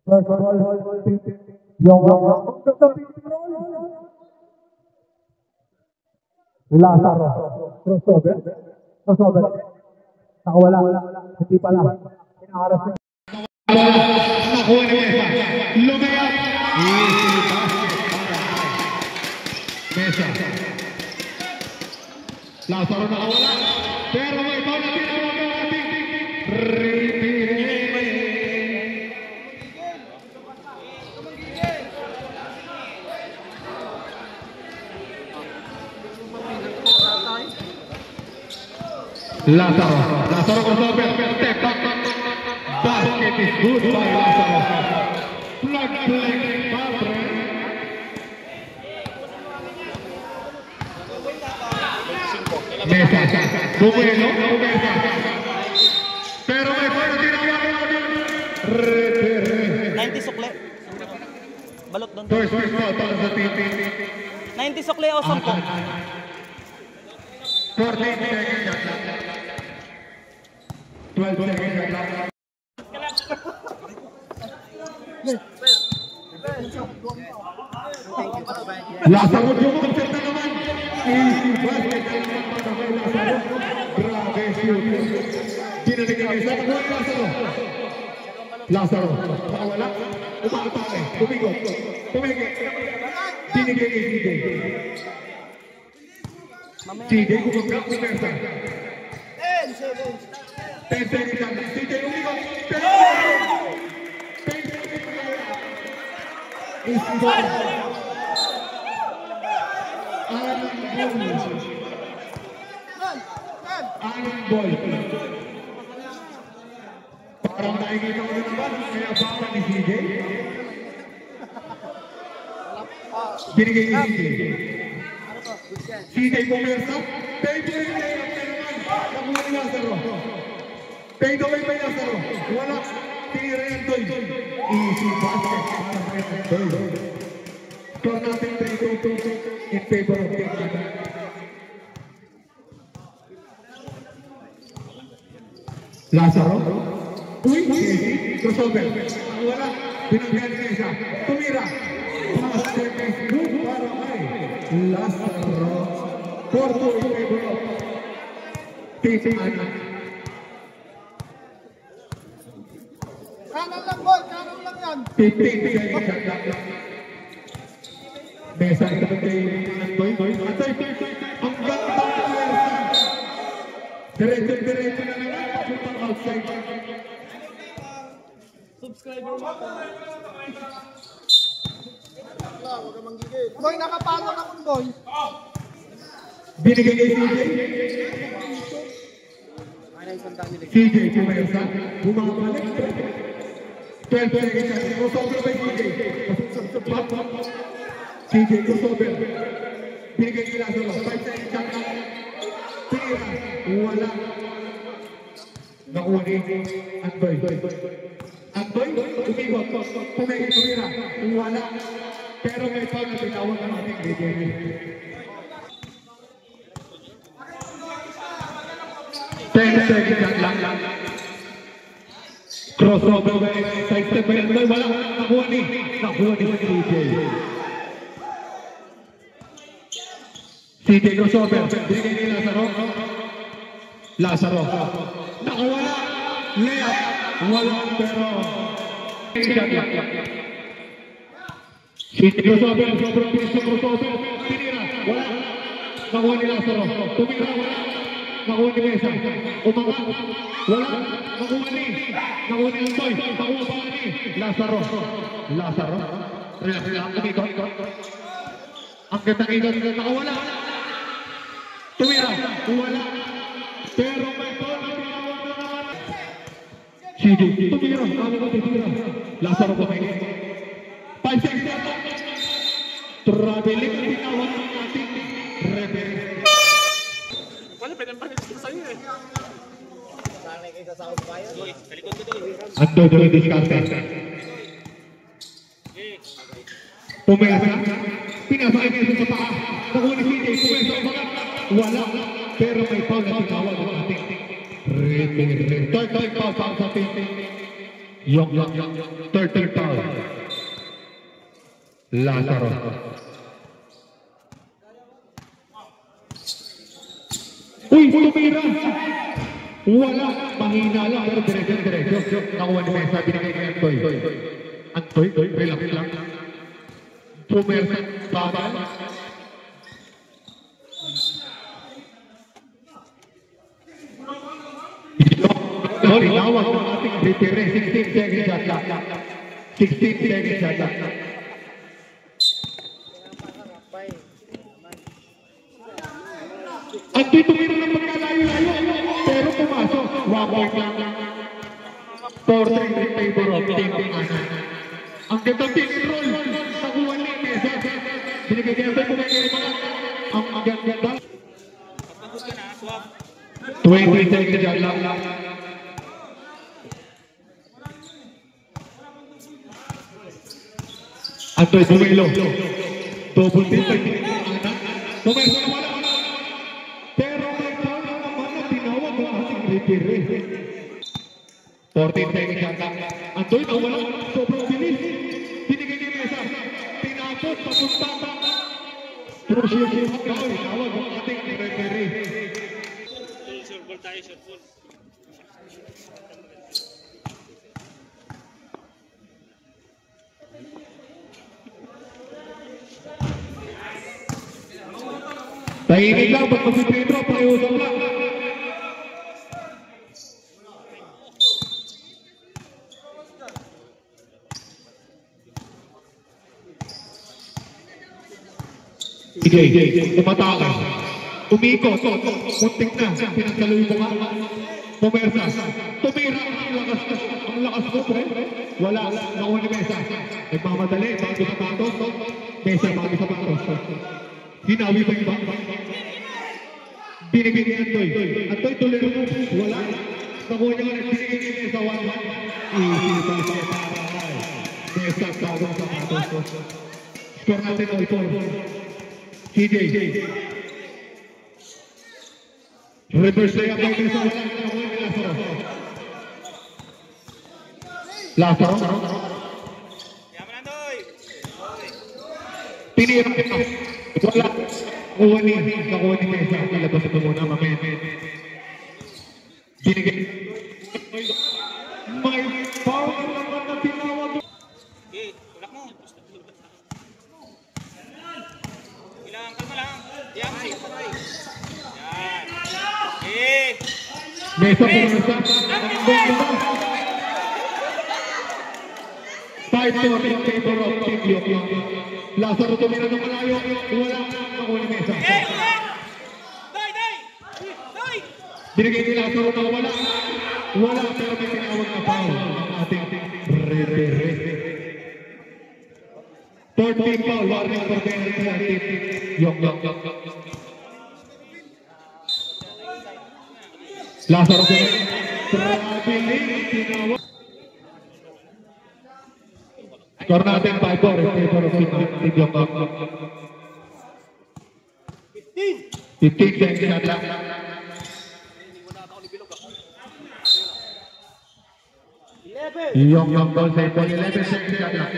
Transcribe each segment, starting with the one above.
First ball, yung Lazaro, crossover, nakawala, hindi pala, pinaharap niya. Nakuha ni Mesa, lumayap, easy basket para Mesa. Lazaro nakawala, pero may foul na tinawag ng ating referee. Lazaro crossover, step back, basket is good by Lazaro. Plug play, Fabre. Mesa, Bumelo, pero may foul na tinawag ng referee. 90 sukle. Balot doon. First foul para sa team. 90 sukle o 10. 14 seconds. 12 seconds. Lazaro jumagset na naman. Easy basket na naman para kay Lazaro. Grabe shoot. Binalik ang isa. Lazaro. Nakawala. Umakapake. Tumigot. Binigay kay CJ. CJ kumagkak ni Mesa. 10 seconds lang. CJ umigot. Pero easy basket. Alan Boy. Parang nakikita ko naman, kaya baka ni CJ. Binigay ni CJ. CJ pumersa. Fadeaway layup na naman. Nakuha ni Lazaro. Fadeaway by Lazaro. Wala. Tinira yan doy. Easy basket para kay doy. Score natin 3-2 in favor of Team Canada. Lazaro. Uy, crossover. Wala. Binanggan niya isa. Tumira. Basket is good para kay Lazaro. 4-2 in favor of Team Canada. Kanan lang boy, kanan lang yan. 15 seconds lang. Mesa ito kay Antoy. Ang ganda ng Mesa. Diretso na naman. Pagputang outside. Subscriber mo. Huwag ka manggigil. Boy, nakapalo na kung boy. Binigay kay CJ. CJ Mesa. Bumabalik. 12 seconds. Crossover by CJ. CJ crossover. Binigay kay Lazaro. 5 seconds lang. Tira. Wala. Nakuha ni Antoy. Antoy, umikot. Pumigil tumira. Wala. Pero may foul na tinawag ng ating referee. 10 seconds lang. Crossover by side step by Antoy. Wala. Nakuha ni CJ. CJ crossover. Binigay ni Lazaro. Nakawala. Layup. Wala pero. CJ crossover. Sobrang piso crossover. Tinira. Wala. Nakuha ni Lazaro. Tumira. Wala. Nakuha ni Mesa. Umangat. Wala. Nakuha ni Antoy. Nakuha pa ni Lazaro. Ang ikot. Ang gandang ikot. Nakawala. Tumira. Wala. Pero may foul na tinawag na naman. CJ. Tumira. Lazaro pumigil. 5 seconds. Traveling ang tinawag ng ating referee. Wala, pinambalit ko sa'yo eh. Sanay kayo sa sound fire. Kalikod ko doon. Anto doon discarte. Pumersa. Pinasakay niya sa paa. Nakuha ni CJ. Pumersa. Wala. Pero may foul na tinawag ng ating referee. Third foul sa ating. Yung third foul. Lazaro. Uy, tumira! Wala, mahina lang, pero diretso. Nakuha ni Mesa, binigay ni Antoy. Antoy, relax lang. Pumersa, babal. Inawag ng ating retire, 16 seconds shot lang. 16 seconds shot lang. Antoy tumira ng pagkalayo-layo, pero pumasok. 1 point lang. 4-3 in favor of Team Ana. Ang ganda pick and roll. Nakuha ni Mesa. Binigay kaya tayo kumagay mga. Ang ganda. 20 seconds shot lang. Antoy bumilo. Double team pa yung Ana. Pumersa na wala. Pero may foul naman na tinawag ng ating retire. 14 seconds shot lang. Antoy nawala. Sobrang bilis. Binigay ni Mesa. Tinapot. Papunta. Crucial yung foul. Tawag ng ating retire. Short ball tayo, short ball. Tahimik lang, pag mag-free throw, pakiusap lang. Sige, tumatakas. Umikot, muntik na, pinagsaluy mo nga. Pumersa, tumira, ang lakas mo, pre. Wala, nakuha ni Mesa. Nagmamadali, bago sa patos. Mesa, bago sa patos. Hinawi pa iba. Binigay ni Antoy. Antoy, tuloy mo. Wala. Nakuha niya ulit. Binigay ni Mesa 1-1. Easy pa siya para. Mesa, bago sa patos. Score natin all 4. CJ. Reverse layup by Mesa. Wala. Nakuha ni Lazaro. Yaman, Antoy! Tinira. Wala. Nakuha ni Mesa. Ilabas ito muna, mamaya. Binigay. May foul naman na tinawag. Okay, tulak mo. Ilang, kalma lang. Diyan, safe. Yan. Okay. Mesa pumunta. 5-4 in favor of Team Yok. Lazaro tumira ng malayo. Wala. Nakuha ni Mesa. Doy! Binigay ni Lazaro na wala. Wala, pero may tinawag na foul ang ating referee. 14 foul, warning for penalty sa Team Yok. Lazaro tumira. Traveling, tinawag. Score natin 5-4 in favor of Team Yok. 15 seconds shot lang. Yung ball sa ito, 11 seconds shot lang.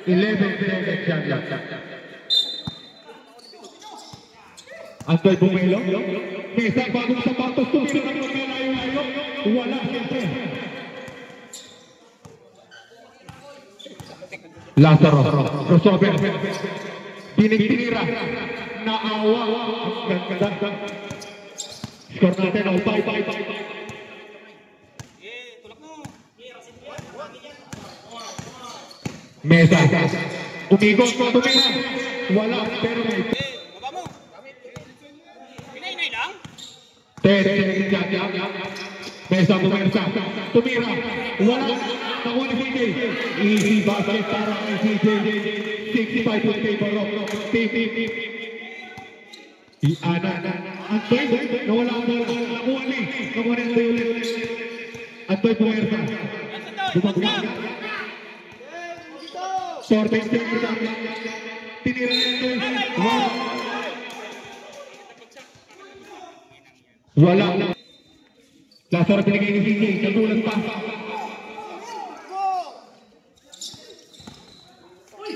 11 seconds shot lang. Antoy bumilo. Mesa bagong sapatos, tumira ng magkalayo-layo. Wala siyempre. Lazaro, crossover. Tinira. Naawa. Ang ganda. Score natin, all 5. Mesa. Umikot ko, tumira. Wala, pero may. Baba mo. Pinay-nay lang. 10 seconds shot. Mesa pumersa. Tumira. Wala. Nakuha ni CJ. Easy basket para kay CJ. 65 in favor of Team. Ana. Antoy. Nawala ang bola. Nakuha ni Antoy ulit. Antoy pumersa. Bumaglag. 14 seconds. Tinira ni Antoy. Wala. Lazaro binigay ni CJ. Nagulat pa.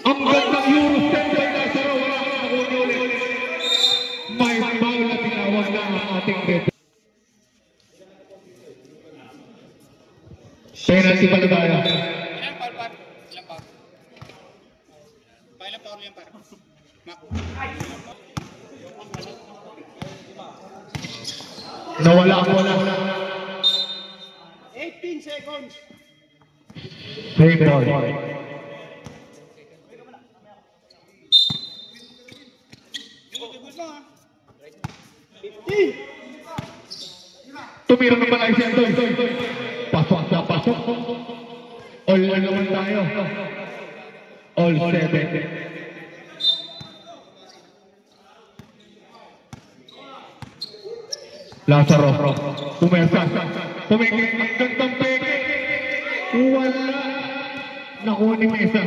Ang gandang Euro step kay Lazaro. Wala ka nakuha ulit. May foul na tinawag na ang ating red. Penalty pala tayo. Ilang foul, par? Ilang foul? Ilang foul yan, par? Mak. Nawala ang bola. 18 seconds. Save ball. Tumira na pala siya doon. Pasok na pasok. All na naman tayo. All 7. Lazaro. Pumersa. Pumigil. Ang gandang peke. Wala. Nakuha ni Mesa.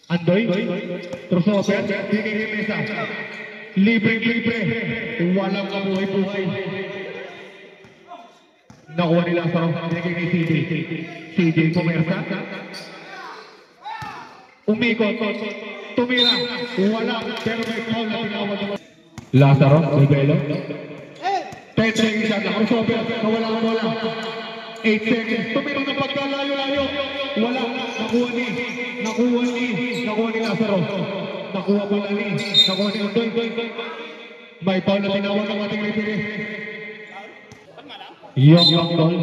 Andoy. Crossover. Bigay ni Mesa. Libre. Walang kabuhay-buhay. Nakuha ni Lazaro. Bigay ni CJ. CJ Pumersa. Umikot. Tumira. Wala. Pero may call na tinawag naman. Lazaro. Rivelo. 10 seconds siya. Crossover. Nawala ang bola. 8 seconds. Tumira ng pagkalayo-layo. Wala. Nakuha ni Lazaro. Nakuha bola ni. Nakuha ni Andoy. May foul na tinawag ng ating referee. Yung goal.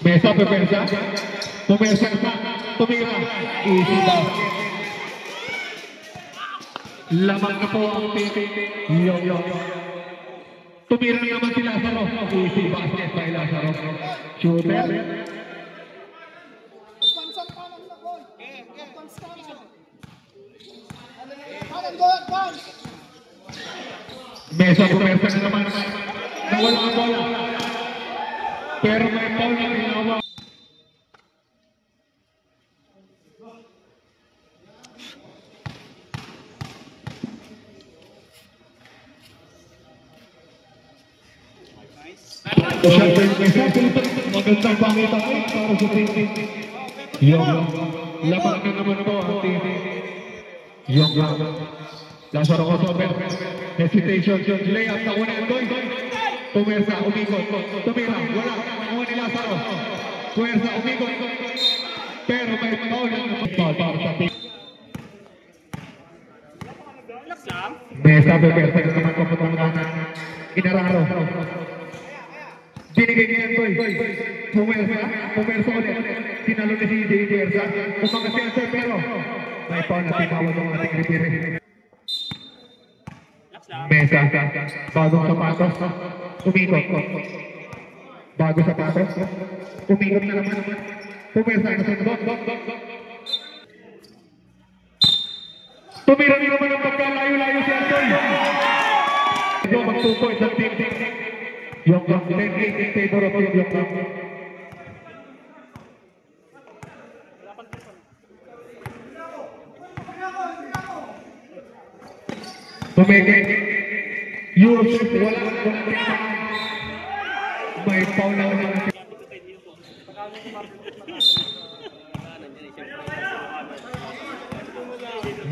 Mesa Pumersa. Pumersa na. Tumira. Easy basket. Lamang na po ang pipi. Yung. Tumira naman si Lazaro. Easy basket by Lazaro. Shooter. Advance ka lang na goal. Advance ka lang. Kanan go, advance. Mesa Pumersa na naman. Nawala ang bola. Pero may foul na tinawag. Magandang pangita para sa team. Yung laban na naman po ang team. Yung Lazaro Crossover. Hesitation. Layup na una ang doy. Pumersa, umikot. Tumira. Wala. Nakuha ni Lazaro. Pumersa, umikot. Pero may foul para sa team. Mesa Pumersa na naman papunta na Inararo. Binigay niya ito. Pumersa ulit. Sinalo ni si CJ Pumersa. Umangat si Ansel pero may foul na tinawag ng ating referee. Mesa. Bagong sapatos. Umikot. Bago sapatos. Umikot na naman. Pumersa na sunod. Tumira niyo naman ang pagkalayo-layo si Ansel. Ito magtukoy sa team. Yung lane in favor of yung Tumigil. Yusuf, wala. May foul na naman.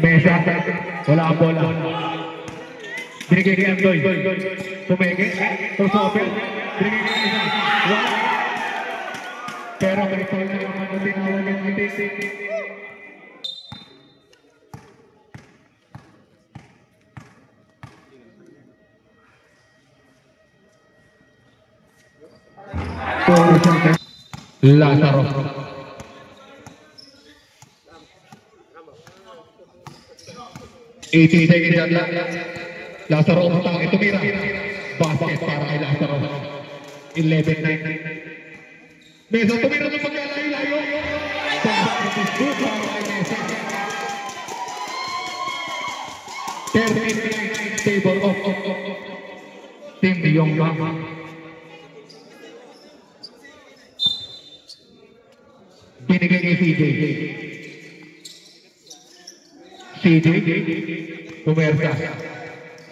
Mesa, wala ang bola. Binigay ni Andoy. Tumigil. Crossover. Binigay ni Andoy. Wala. Pero may foul na naman na tinawag ang ating. Lazaro. Eighteen seconds yan lang. Lazaro umutang. Ito mira. Basket para kay Lazaro. 11-9. Mesa tumira ng pagkalayo-layo. Basket is good para kay Mesa. 13-9 table off. Team Yongga. Binigay ni CJ. Pumersa.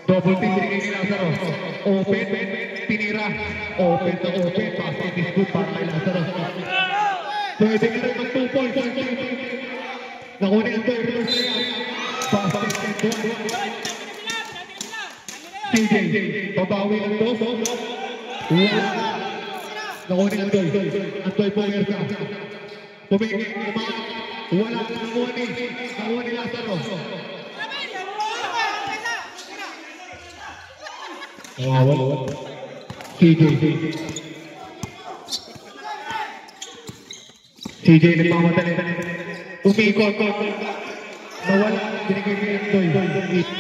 Double team binigay ni Lazaro. Open, tinira. Open. Basket is good para kay Lazaro. Pwede ka rin mag 2 points. Nakunin ang 2 reverse na yan. Basket and 1. CJ, pabawi ang 2. Wala. Nakunin ang 2. Ang 2 pumirsa. Pumigil, umaak. Wala. Nakuha ni Lazaro. Wala. CJ nagmamadali. Umikot. Nawala. Binigay niya yung toy.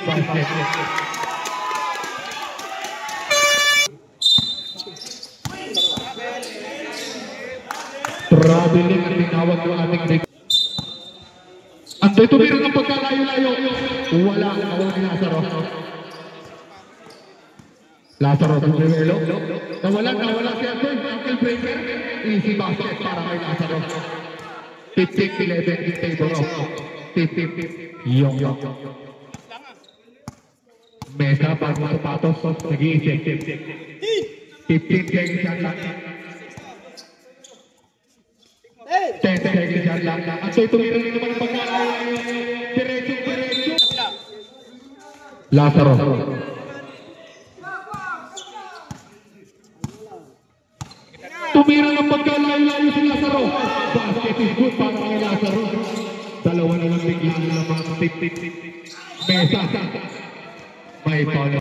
Basket. Traveling ang tinawag ng ating break. Andoy tumira ng pagkalayo-layo. Wala. Nawala ni Lazaro. Lazaro sa Rivelo. Nawala si Andoy. Uncle Breaker. Easy basket para kay Lazaro. 15-11 in favor of 15. Yung. Mesa para masapatos. Nag-iisip. 15 seconds lang. 10 seconds lang. Andoy tumira rin naman ang pagkalayo-layo. Diretso. Lazaro. Tumira ng pagkalayo-layo si Lazaro. Basket is good para kay Lazaro. Dalawa na lang bigla ng mga tip. Mesa. May foul.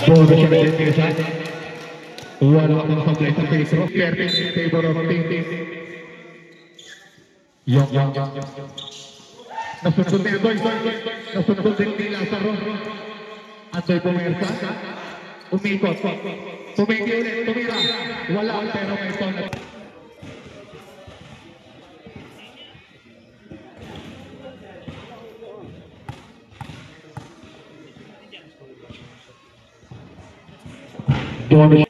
Bono siya na din Mesa. Wala akong sablay sa face row. 13 in favor of team. Yung. Nasunod ni Andoy. Nasunod din ni Lazaro. Andoy pumersa. Umikot. Tumingin ulit. Tumira. Wala pero may foul. Bono.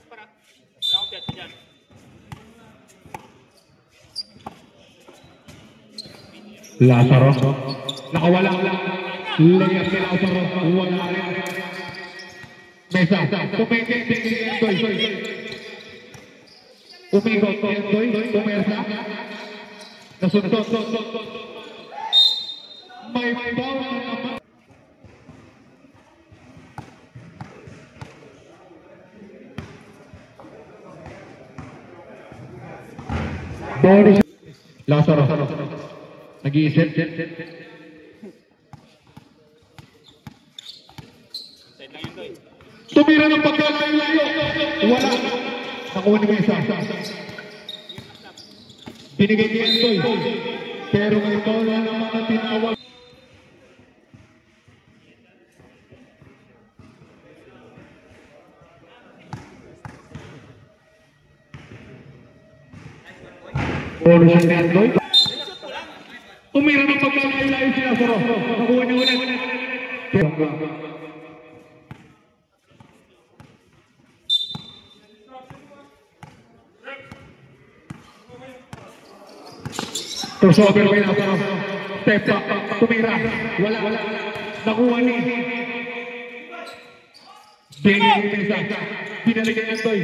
Lazaro. Nakawala. Layas ni Lazaro. Wala rin. Mesa. Tumingin. Umikot. Pumersa. Nasunod. May foul naman. Bono. Lazaro. Nag-iisip. Tumira ng pagkalayo-layo. Wala. Nakuha ni Mesa. Binigay ni Andoy. Pero may bola naman na tinawag. Bono siya ni Andoy. Tumira ng pagkalayo-layo si Lazaro. Nakuha niya ulit. Crossover by Lazaro. Step back. Tumira. Wala. Nakuha ni Benny Mesa. Pinalagay ng Toy.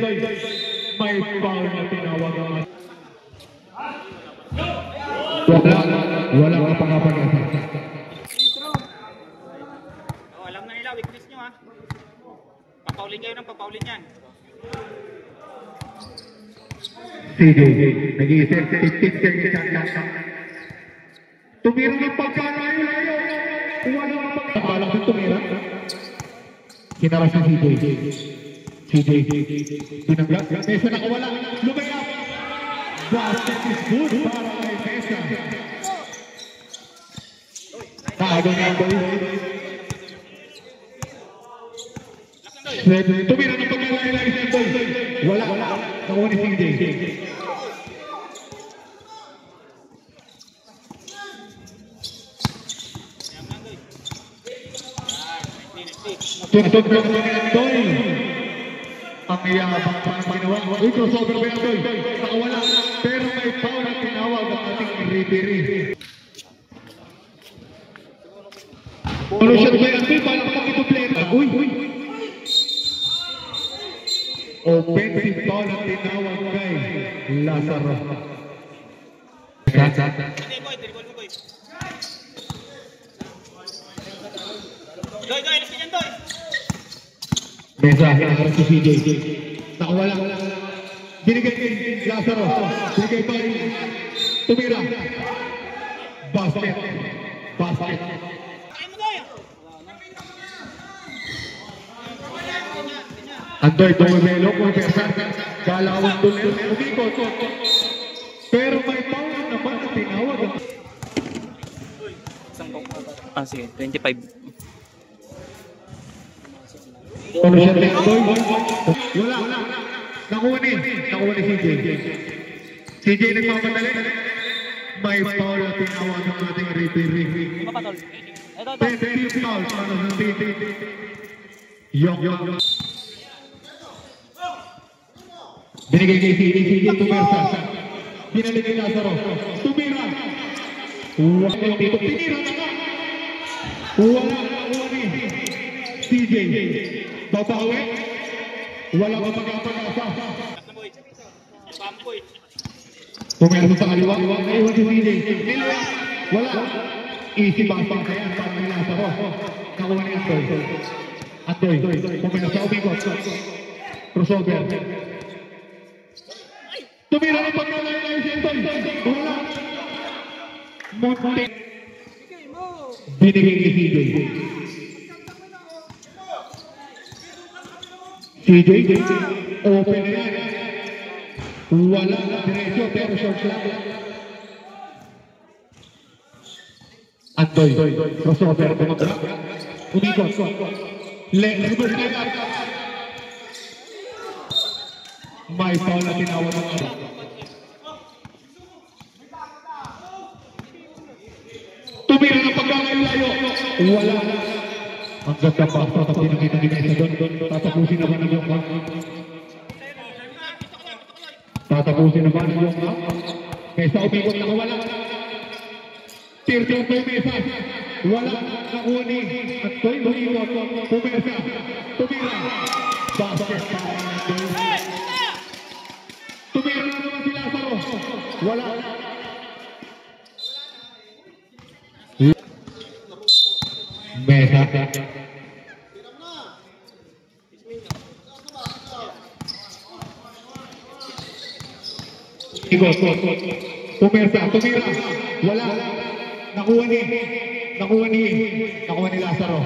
May foul na tinawag. Wala ka pa kapag-asa. Alam na nila, weakness nyo ha. Papaulin kayo ng papaulin yan. CJ, nag-iisip, 15 seconds. Tumira ng pagkalayo-layo. Wala ka pagkakala kung tumira. Kinaras ng CJ. Pinanggat. Mesa nakawala. Lumaya. Basket is good para kay Mesa. Kaagay na ang boy. Tumira ng pagkalayo-layo si Andoy. Wala. Nakuha ni CJ. Tuntun ka ni Andoy. Ang iyabang pa ng ginawa. Crossover by Andoy. Nakawala. Pero may foul na tinawag ang ating referee. Solution by Andoy. Paano pa ito play? Uy! Offensive foul ang tinawag kay Lazaro. Hindi, boy. Dribble mo, boy. Doy, alis ka dyan, Doy. Mesa, nakakarap si CJ. Nakawala. Binigay kay Lazaro. Binigay kay Tumira. Basket. Kain mo, Doy. Andoy, Tumelo, Conversa. Galawang Tumelo. Umikot. Pero may foul naman na tinawag. Sige, 25. Ano siya Andoy? Wala. Nakuha ni CJ. CJ nagmamadali. May foul na tinawag ng ating referee. Defensive foul para sa CJ. Yok. Binigay kay CJ Tumersa. Binalik kay Lazaro. Tumira. Wala dito. Pinira na nga. Wala ni CJ. Babawi. Wala ka magpapagasa. Tumersa sa kaliwa. Naiwan si CJ. Wala. Easy basa kaya para kay Lazaro. Nakuha ni Andoy. Pumirsa sa umikot. Crossover. Tumira ng pagkalayo si Andoy. Wala. Muntik. Binigay ni CJ. Open na yan. Wala na diretso pero short lang. Andoy. Crossover. Umikot. Reverse leg up. May foul na tinawag ng ano. Tumira ng pagkakayo. Wala na. Ang ganda pa. Tapos pinakita ni Mesa doon. Tatapusin naman ang yung Mesa umikot na wala. Tirtong kay Mesa. Wala. Nakuha ni Andoy. Umikot. Pumersa. Tumira. Basket para Andoy. Tumira na naman si Lazaro. Wala. Mesa. Pumersa. Tumira. Wala. Nakuha ni Lazaro.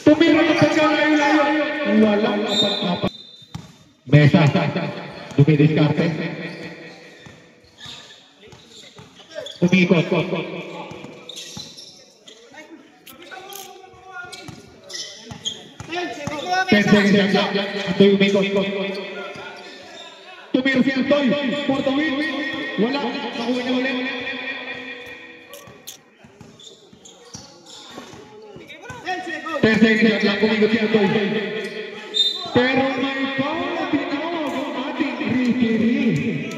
Tumira ng pagkalayo-layo. Wala na pagkapat. Mesa. Dumidiskarte. Umikot. 10 seconds lang. Andoy umikot. Tumira si Andoy. For the win. Wala. Nakuha niya ulit. 10 seconds lang. Umikot si Andoy. Pero may foul na tinawag ang ating referee.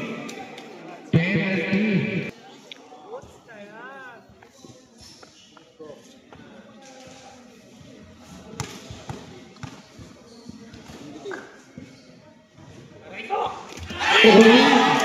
Penalty. Oh!